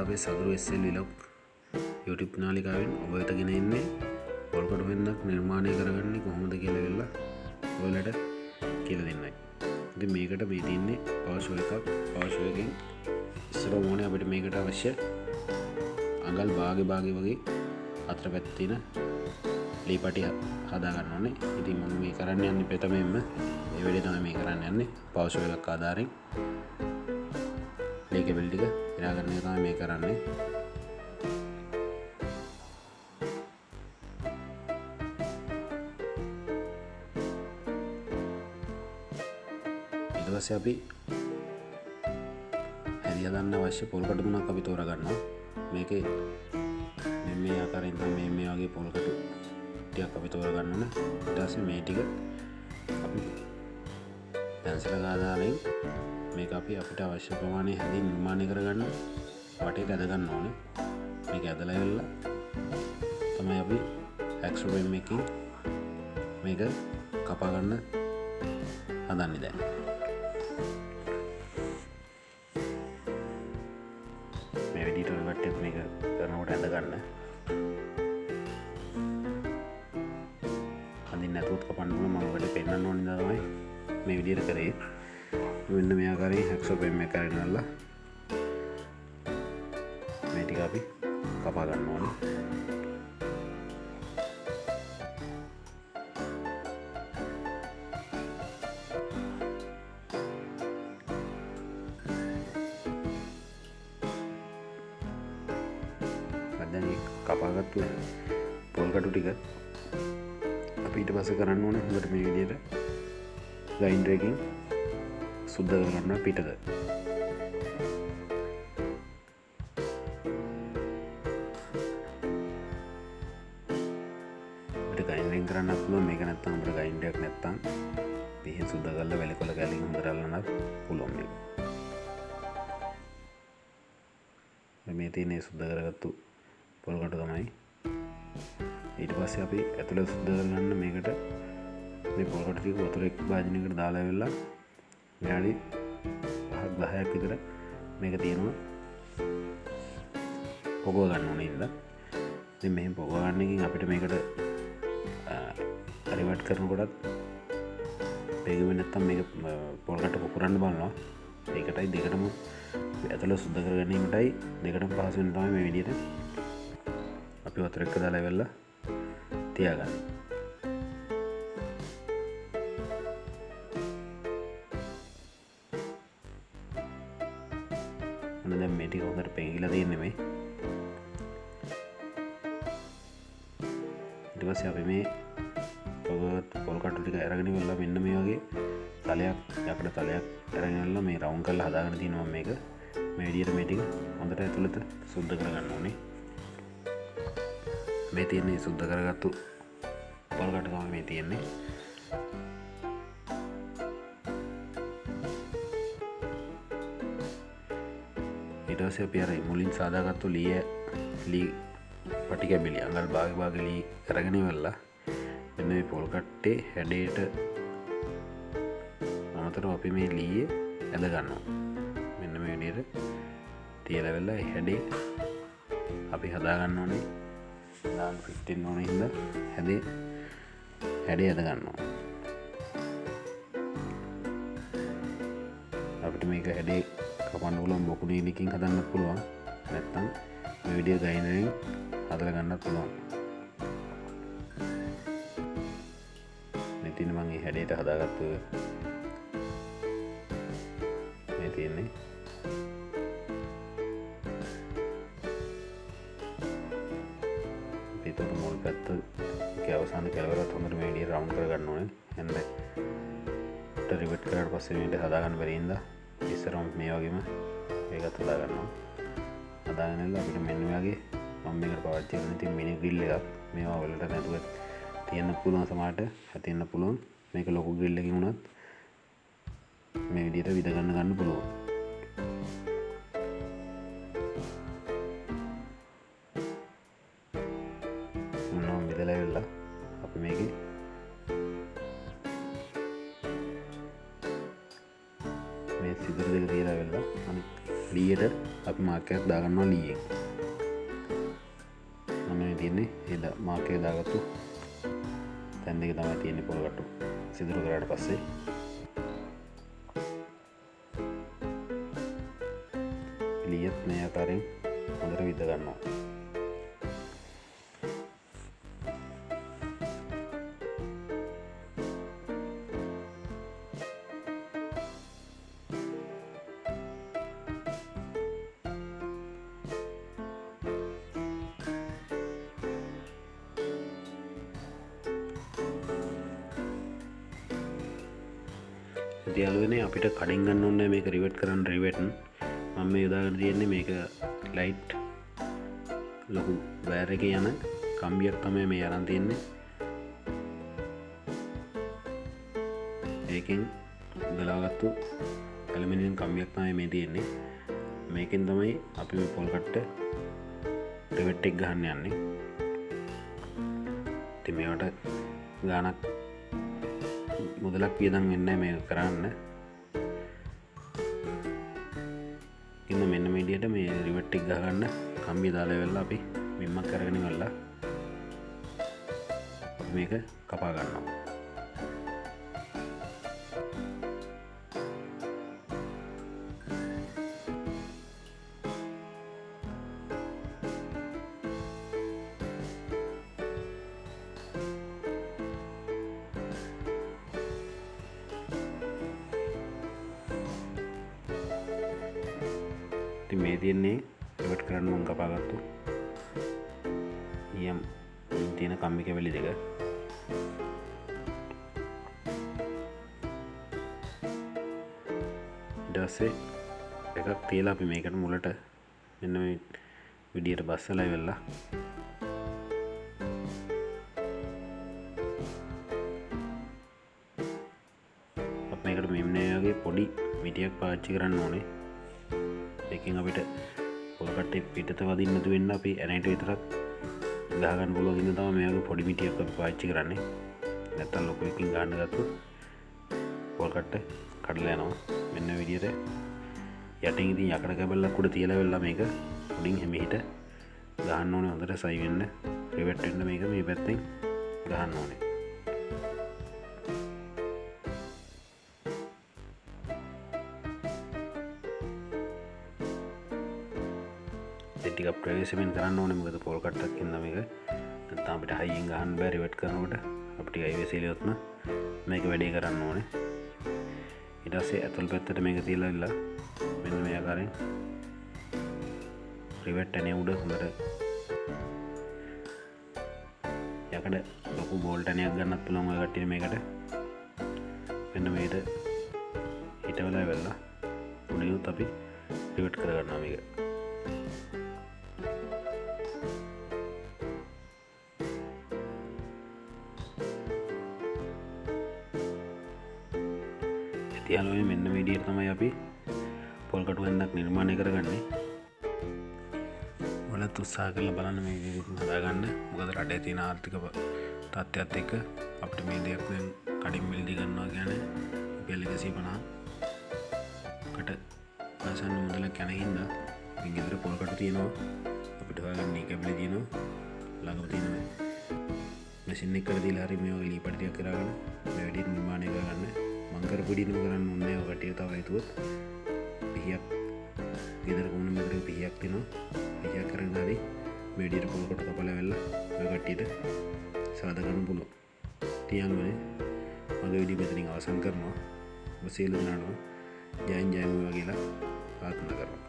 අපේ සතුරු SL vlog YouTube නාලිකාවෙන් ඔබ වෙත ගෙන එන්නේ පොල්කටු වෙන්නක් නිර්මාණය කරගන්නේ කොහොමද කියලා වෙලා ඔයාලට කියලා දෙන්නයි. ඉතින් මේකට මේ තියෙන්නේ පවර් ෂෝ එකක්. පවර් ෂෝ එකෙන් ඉස්සර මොනේ අපිට මේකට අවශ්‍ය අඟල් භාගේ වගේ අතර පැත්තේ තියෙන ලීපටි හදා ගන්න ඕනේ. ඉතින් මම මේ කරන්න යන්නේ ප්‍රථමයෙන්ම මේ වෙලේ තමයි මේ කරන්න යන්නේ පවර් ෂෝ එකක් ආධාරයෙන් මේ කේබල් ටික ඉරා ගන්න එක තමයි මේ කරන්නේ. ඊට පස්සේ අපි හැදිය ගන්න අවශ්‍ය පොල් කටු තුනක් අපි තෝරා ගන්නවා. මේකේ මේ ආකාරයෙන් තමයි මේ වගේ පොල් කටු ටිකක් අපි තෝරා ගන්න ඕනේ. ඊට පස්සේ මේ ටික අපි පැන්සලක ආධාරයෙන් මේක අපි අපිට අවශ්‍ය ප්‍රමාණය හැදී නිර්මාණය කරගන්න වටේට ඇද ගන්න ඕනේ. මේක ඇදලා ඉවරලා තමයි අපි ඇක්ස්ට්‍රා බෙම් එකකින් මේක කපා ගන්න හදන්නේ දැන්. මේ විදිහට ඔය වටේත් මේක කරනකොට ඇද ගන්න. අඳින්න නැතුවත් කපන්න ඕන. මම ඔයාලට පෙන්නන්න ඕන ඉඳලා තමයි මේ විදිහට කරේ. මෙන්න මේ ආකාරයෙන් හැක්සෝ බෙම් එක කරගෙනලා මේ ටික අපි කපා ගන්න ඕනේ. දැන් මේ කපාගත්තු පොල් කටු ටික අපි ඊට පස්සේ කරන්න ඕනේ හොඳට මේ විදිහට ග්‍රයින්ඩර් එකකින් සුද්ධ කරගන්න පිටද. අපිට ග්‍රයින්ඩරින් කරන්න පුළුවන්. මේක නැත්තම් අපිට ග්‍රයින්ඩර් එකක් නැත්තම් පිහින් සුද්ධ කරලා වැලිකොල කැලින් හොඳට අල්ලන්නත් පුළුවන් මේක. මේ තියෙන්නේ සුද්ධ කරගත්තු පොල් කටු තමයි. ඊට පස්සේ අපි ඇතුළේ සුද්ධ කරගන්න මේකට මේ පොල් කටු ටික වතුර එක් භාජනයකට දාලා ඉවරලා විනාඩි 5-10ක් විතර මේක තියෙනවා පොගව ගන්න ඕනේ ඉඳලා. ඉතින් මෙහෙම පොගව ගන්න එකකින් අපිට මේකට රිවර්ට් කරනකොටත් වේගෙම නැත්තම් මේක පොල් කටු පුපුරන්න බලනවා. ඒකටයි දෙකටම ඇතුළ සුද්ධ කර ගැනීමටයි දෙකටම පහසු වෙන තමයි මේ විදිහට අපි වතුර එක්ක දාලා ඉවරලා තියාගන්න. දැන් මේ ටික හොඳට පෙඟිලා තියෙන්නේ මේ. ඊට පස්සේ අපි මේ පොල් කටු ටික අරගෙන ඉවරලා මෙන්න මේ වගේ තලයක් යකඩ තලයක් අරගෙන ඉවරලා මේ රවුන්ඩ් කරලා හදාගෙන තියෙනවා මේක. මේ විදිහට මේ ටික හොඳට ඇතුළත සුද්ධ කරගන්න ඕනේ. මේ තියෙන්නේ සුද්ධ කරගත්තු පොල් කටු තමයි මේ තියෙන්නේ. ඊට පස්සේ අපි අර මුලින් සාදාගත්තු ලී පටි කැබලි අඟල් භාග ලී අරගෙන ඉවරලා මෙන්න මේ පොල් කට්ටේ හැඩයට අමතරව අපි මේ ලීයේ ඇද ගන්නවා. මෙන්න මේ විදිහට තියලා වෙලා හැඩේ අපි හදා ගන්න ඕනේ. දාන්න 15 ඕනේ හින්දා හැඩේ ඇද ගන්නවා. අපිට මේක හැඩේ කපන්න පුළුවන් බොකු නීලකින් හදන්නත් පුළුවන්. නැත්තම් මේ විදිහට ග්‍රයින්ඩරෙන් හදලා ගන්නත් පුළුවන්. මේ තියෙන මම මේ හැඩයට හදාගත්තු මේ තියෙන්නේ පිටුරු මුල් පැත්ත ඒකේ අවසාන කෙළවරත් හොඳට මේ විදිහට රවුන්ඩ් කරගන්න ඕනේ. හන්ද රිවර්ට් කරාට පස්සේ මේක හදාගන්න බැරි හින්දා ඉස්සරම මේ වගේම මේකත් හදා ගන්නවා. හදාගෙන ඉන්න අපිට මෙන්න මේ වගේ මම මේකට පාවිච්චි කරන ඉතින් මිනි ග්‍රිල් එකක්. මේවා වලට නැතුව තියන්න පුළුවන්, සමහරට හැදෙන්න පුළුවන්. මේක ලොකු ග්‍රිල් එකකින් උනත් මේ විදිහට විද ගන්න පුළුවන්. මොනවා විදලා ඉවරලා අපි මේකේ මේ සිදුරු දෙක තියලා වෙලා අනිත් ලී එළියට අපි මාක් එකක් දාගන්නවා ලීයෙන්. මම මේ තියෙන්නේ ඒ මාක් එක දාගත්තු තැන් දෙක තමයි තියෙන්නේ පොල් කටු සිදුරු කරාට පස්සේ. එළියත් මේ ආකාරයෙන් හොඳට විද ගන්නවා. යාළුවනේ අපිට කඩින් ගන්න ඕනේ මේක රිවට් කරන්න රිවට්. මම මේ යොදාගෙන තියෙන්නේ මේක ලයිට් ලොකු වයර් එකේ යන කම්බියක් තමයි මේ අරන් තියෙන්නේ. ඒකෙන් ගලවගත්තු ඇලුමිනියම් කම්බියක් තමයි මේ තියෙන්නේ. මේකෙන් තමයි අපි මේ පොල් කට්ට රිවට් එක ගහන්න යන්නේ. ඉතින් මේවට ගානක් මුදලක් වියදම් වෙන්නේ මේක කරන්න. ඉන්න මෙන්න මේ විදිහට මේ රිවට් එක ගහගන්න කම්බිය දාලා ඉවරලා අපි මිම්මක් කරගෙන ඉවරලා මේක කපා ගන්නවා. මේ තියෙන්නේ රිවට් කරන්න මම කපාගත්තු ඊයම් තියෙන කම්බි කැබලි දෙක. ඊට පස්සේ එකක් තියලා අපි මේකට මුලට මෙන්න මේ විදියට බස්සලා ඉවරලා අපි මේකට මෙන්න වගේ පොඩි මිටියක් පාවිච්චි කරන්න ඕනේ. ඒකෙන් අපිට පොල් කට්ටේ පිටත වදින්න නැතු වෙන්න අපි ඇනේට විතරක් ගහගන්න පුළුවන් ඉන්න තමයි මේ වගේ පොඩි මිටියක් අපි පාවිච්චි කරන්නේ. නැත්තම් ලොකු එකකින් ගන්න ගත්තොත් පොල් කට්ට කඩලා යනවා. මෙන්න මේ විදියට යටින් ඉතින් යකඩ කැබල්ලක් උඩ තියලා වෙලා මේක උඩින් හැමෙහිට ගහන්න ඕනේ. හොඳට සයි වෙන්න රිවට් වෙන්න මේක මේ පැත්තෙන් ගහන්න ඕනේ. ටිකක් ප්‍රවේශමෙන් කරන්න ඕනේ. මොකද පොල් කට්ටක් ඉඳන් මේක නැත්නම් අපිට හයියෙන් ගහන්න බෑ. රිවට් කරනකොට අපිට අයිවැසිලියොත් මේක වැඩේ කරන්න ඕනේ. ඊට පස්සේ අතල් පැත්තට මේක තියලා ඉල්ල මෙන්න මේ ආකාරයෙන් රිවට් ඇනේ උඩ හොඳට යකඩ ලොකු බෝල්ට් ඇනයක් ගන්නත් පුළුවන් ඔය කට්ටිය මේකට. මෙන්න මේකට හිටවලා ඉවරලා උඩිනුත් අපි රිවට් කරගන්නවා මේක. යාළුවනේ මෙන්න මේ විදිහට තමයි අපි පොල් කටු වෙනක් නිර්මාණය කරගන්නේ. ඔයාලත් උත්සාහ කරලා බලන්න මේ විදිහට හදාගන්න. මොකද රටේ තියෙන ආර්ථික තත්ත්වයත් එක්ක අපිට මේ දෙයක් දැන් කඩින් මිලදී ගන්නවා කියන්නේ රුපියල් 150 කට ආසන්න මුදලක් යන හින්දා මේ ගෙදර පොල් කටු තියෙනවා. අපිට හොයාගන්න කැබලි තියෙනවා. ළඟම තියෙනවා මැෂින් එකකට දීලා හරි මේ වගේ ලීපටි ටිකක් කරගෙන මේ විදිහට නිර්මාණය කරගන්න. මංකර පොඩිනම කරන්න ඕනේ. ඔය කට්ටිය තව හිතුවොත් පිහියක් ගෙදර කොමුණ මෙතන පිහියක් තියෙනවා. පිහියක් කරන් හරි මේ විදිහට පොල් කොට කපලා වෙලා ඔය කට්ටියට සාදා ගන්න පුළුවන්. තියන්නේ මගේ වීඩියෝ මෙතනින් අවසන් කරනවා. ඔබ සියලු දෙනාටම ජයෙන් ජයම වේවා කියලා ප්‍රාර්ථනා කරනවා.